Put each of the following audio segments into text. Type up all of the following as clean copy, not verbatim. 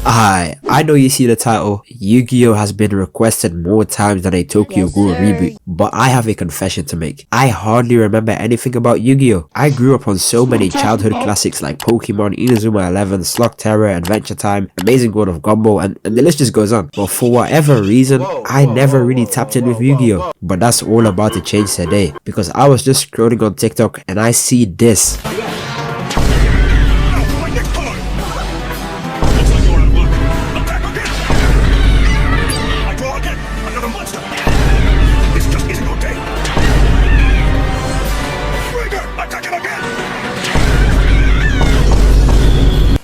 I know you see the title. Yu-Gi-Oh has been requested more times than a Tokyo Ghoul reboot, but I have a confession to make. I hardly remember anything about Yu-Gi-Oh. I grew up on so many childhood classics like Pokemon, Inazuma 11, Slug Terror, Adventure Time, Amazing World of Gumball, and the list just goes on. But for whatever reason, I never really tapped in with Yu-Gi-Oh. But that's all about to change today, because I was just scrolling on TikTok and I see this.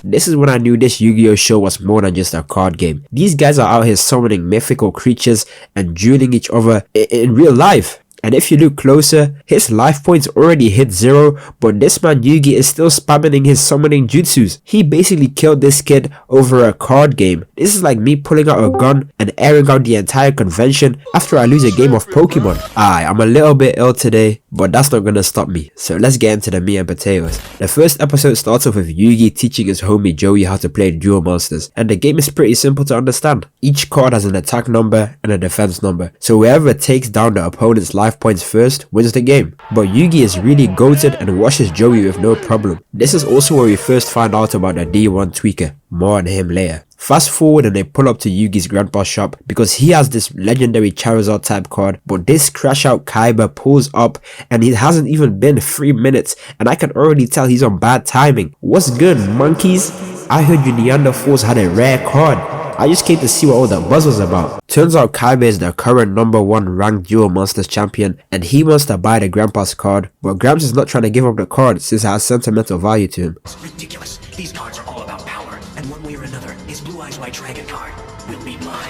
This is when I knew this Yu-Gi-Oh show was more than just a card game. These guys are out here summoning mythical creatures and dueling each other in real life. And if you look closer, his life points already hit 0, but this man Yugi is still spamming his summoning jutsus. He basically killed this kid over a card game. This is like me pulling out a gun and airing out the entire convention after I lose a game of Pokemon. I'm a little bit ill today, but that's not gonna stop me. So let's get into the meat and potatoes. The first episode starts off with Yugi teaching his homie Joey how to play Duel Monsters, and the game is pretty simple to understand. Each card has an attack number and a defense number, so whoever takes down the opponent's life points first wins the game. But Yugi is really goated and washes Joey with no problem. This is also where we first find out about the D1 tweaker. More on him later. Fast forward and they pull up to Yugi's grandpa's shop because he has this legendary Charizard type card, but this crash out Kaiba pulls up and it hasn't even been 3 minutes and I can already tell he's on bad timing. What's good, monkeys? I heard you Neanderthals had a rare card. I just came to see what all that buzz was about. Turns out Kaiba is the current #1 ranked Duel Monsters champion and he wants to buy the grandpa's card, but Gramps is not trying to give up the card since it has sentimental value to him. It's ridiculous. These cards are all about power, and one way or another, his Blue Eyes White Dragon card will be mine.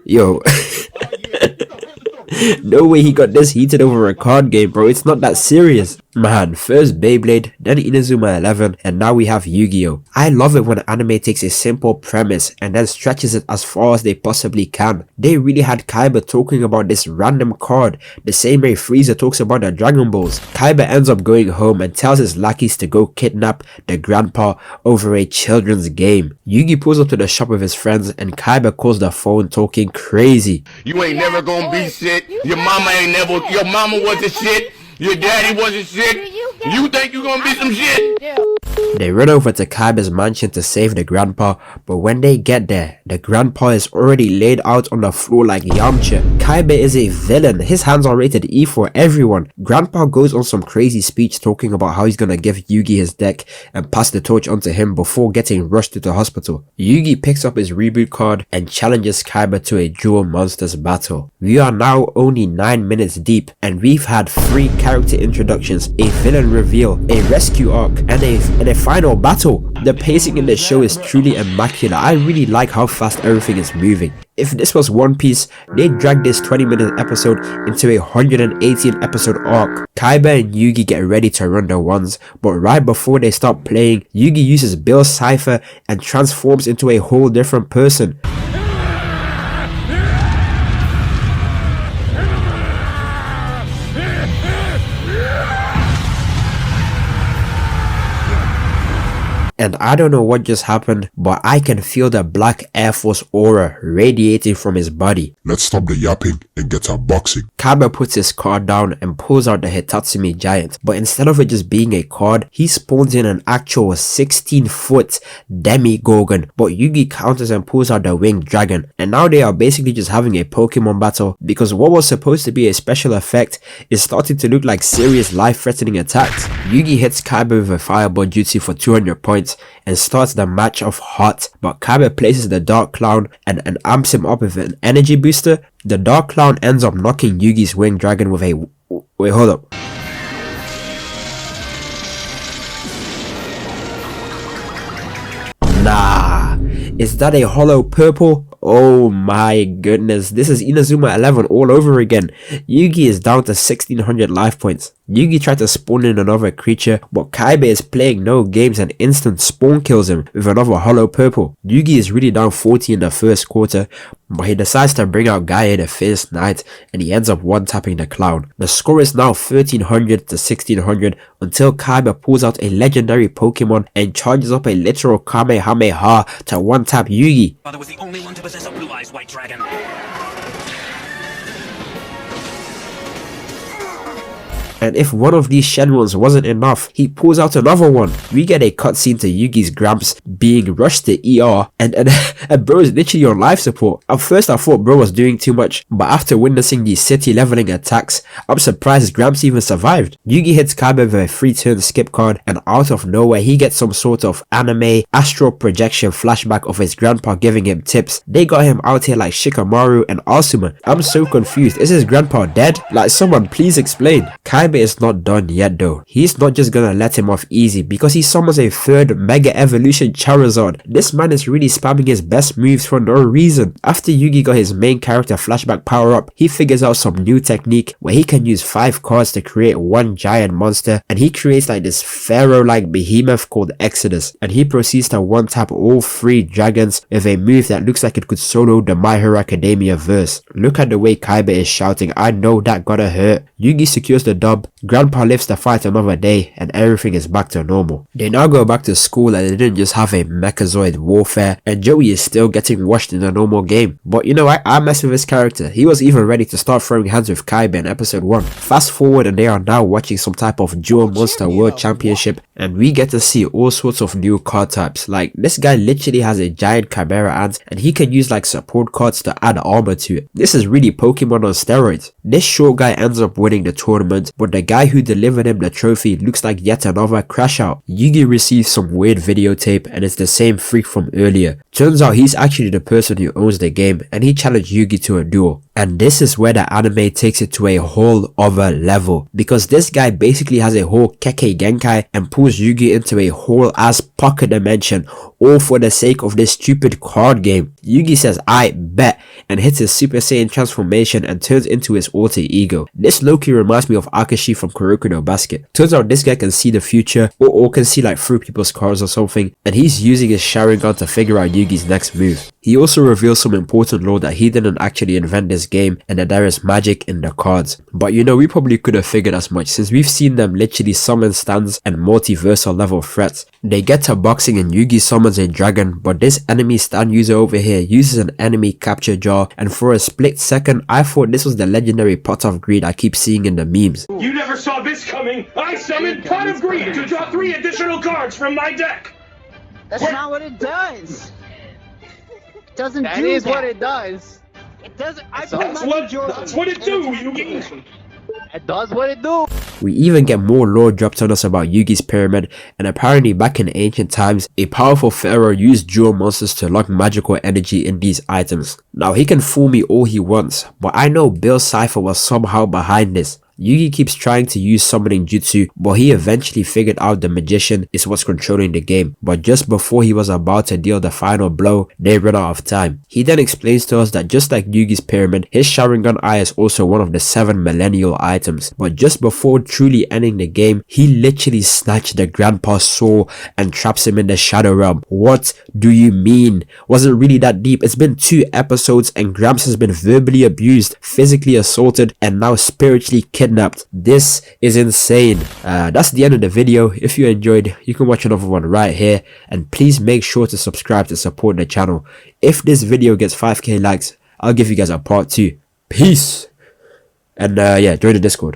Yo. No way he got this heated over a card game, bro. It's not that serious. Man, first Beyblade, then Inazuma 11, and now we have Yu-Gi-Oh! I love it when anime takes a simple premise and then stretches it as far as they possibly can. They really had Kaiba talking about this random card, the same way Frieza talks about the Dragon Balls. Kaiba ends up going home and tells his lackeys to go kidnap the grandpa over a children's game. Yugi pulls up to the shop with his friends and Kaiba calls the phone talking crazy. You ain't never gonna be shit. Your mama wasn't shit. Your daddy wasn't shit. You think you gonna be some shit? They run over to Kaiba's mansion to save the grandpa, but when they get there, the grandpa is already laid out on the floor like Yamcha. Kaiba is a villain. His hands are rated E for everyone. Grandpa goes on some crazy speech talking about how he's gonna give Yugi his deck and pass the torch onto him before getting rushed to the hospital. Yugi picks up his reboot card and challenges Kaiba to a Duel Monsters battle. We are now only 9 minutes deep and we've had 3 character introductions, a villain reveal, a rescue arc, and a final battle. The pacing in the show is truly immaculate. I really like how fast everything is moving. If this was One Piece, they'd drag this 20-minute episode into a 118 episode arc. Kaiba and Yugi get ready to run the ones, but right before they start playing, Yugi uses Bill's cipher and transforms into a whole different person. And I don't know what just happened, but I can feel the black Air Force aura radiating from his body. Let's stop the yapping and get to boxing. Kaiba puts his card down and pulls out the Hitatsumi Giant, but instead of it just being a card, he spawns in an actual 16-foot Demigorgon, but Yugi counters and pulls out the Winged Dragon, and now they are basically just having a Pokemon battle because what was supposed to be a special effect is starting to look like serious life-threatening attacks. Yugi hits Kaiba with a Fireball Jutsu for 200 points and starts the match off hot, but Kaiba places the Dark Clown and amps him up with an energy booster. The Dark Clown ends up knocking Yugi's Winged Dragon with a... Wait, hold up. Nah, is that a hollow purple? Oh my goodness, this is Inazuma 11 all over again. Yugi is down to 1600 life points. Yugi tried to spawn in another creature, but Kaiba is playing no games and instant spawn kills him with another hollow purple. Yugi is really down 40 in the first quarter, but he decides to bring out Gaia the Fierce Knight and he ends up one-tapping the clown. The score is now 1300 to 1600 until Kaiba pulls out a legendary Pokemon and charges up a literal Kamehameha to one-tap Yugi. Father was the only one to possess a blue eyes white dragon. And if one of these Shenrons wasn't enough, he pulls out another one. We get a cutscene to Yugi's Gramps being rushed to ER and bro is literally on life support. At first I thought bro was doing too much, but after witnessing these city leveling attacks, I'm surprised Gramps even survived. Yugi hits Kaiba with a 3-turn skip card and out of nowhere he gets some sort of anime astral projection flashback of his grandpa giving him tips. They got him out here like Shikamaru and Asuma. I'm so confused. Is his grandpa dead? Like someone please explain. Kaiba is not done yet though. He's not just gonna let him off easy because he summons a third Mega Evolution Charizard. This man is really spamming his best moves for no reason. After Yugi got his main character flashback power up, he figures out some new technique where he can use 5 cards to create one giant monster, and he creates like this pharaoh like behemoth called Exodus, and he proceeds to one tap all 3 dragons with a move that looks like it could solo the My Hero Academia verse. Look at the way Kaiba is shouting, I know that gotta hurt. Yugi secures the dub, Grandpa lives to fight another day, and everything is back to normal. They now go back to school and they didn't just have a Mechazoid warfare, and Joey is still getting washed in the normal game. But you know, I mess with his character. He was even ready to start throwing hands with Kaiba in episode 1. Fast forward and they are now watching some type of Duel Monster World Championship, and we get to see all sorts of new card types. Like this guy literally has a giant Chimera ant and he can use like support cards to add armor to it. This is really Pokemon on steroids. This short guy ends up winning the tournament, but the guy who delivered him the trophy looks like yet another crash out. Yugi receives some weird videotape and it's the same freak from earlier. Turns out he's actually the person who owns the game and he challenged Yugi to a duel. And this is where the anime takes it to a whole other level, because this guy basically has a whole Kekkei Genkai and pulls Yugi into a whole ass pocket dimension, all for the sake of this stupid card game. Yugi says I bet and hits his Super Saiyan transformation and turns into his alter ego. This low-key reminds me of Akashi from Kuroko no Basket. Turns out this guy can see the future or can see like through people's cards or something, and he's using his Sharingan to figure out Yugi's next move. He also reveals some important lore that he didn't actually invent this game and that there is magic in the cards. But you know, we probably could have figured as much since we've seen them literally summon stands and multiversal level threats. They get to boxing and Yugi summons a dragon, but this enemy stand user over here uses an enemy capture jar, and for a split second I thought this was the legendary Pot of Greed I keep seeing in the memes. You never saw this coming! I summoned Pot of Greed to draw 3 additional cards from my deck! That's not what it does! It doesn't That do is that. what it does. It doesn't. That's what it do, Yugi! It does what it do. We even get more lore dropped on us about Yugi's pyramid, and apparently back in ancient times, a powerful pharaoh used duel monsters to lock magical energy in these items. Now he can fool me all he wants, but I know Bill Cipher was somehow behind this. Yugi keeps trying to use summoning jutsu, but he eventually figured out the magician is what's controlling the game. But just before he was about to deal the final blow, they run out of time. He then explains to us that just like Yugi's pyramid, his Sharingan Eye is also one of the 7 millennial items. But just before truly ending the game, he literally snatched the grandpa's soul and traps him in the Shadow Realm. What do you mean? Was it really that deep? It's been 2 episodes and Gramps has been verbally abused, physically assaulted, and now spiritually kidnapped. This is insane. That's the end of the video. If you enjoyed, you can watch another one right here, and please make sure to subscribe to support the channel. If this video gets 5k likes, I'll give you guys a part 2. Peace. And yeah, join the Discord.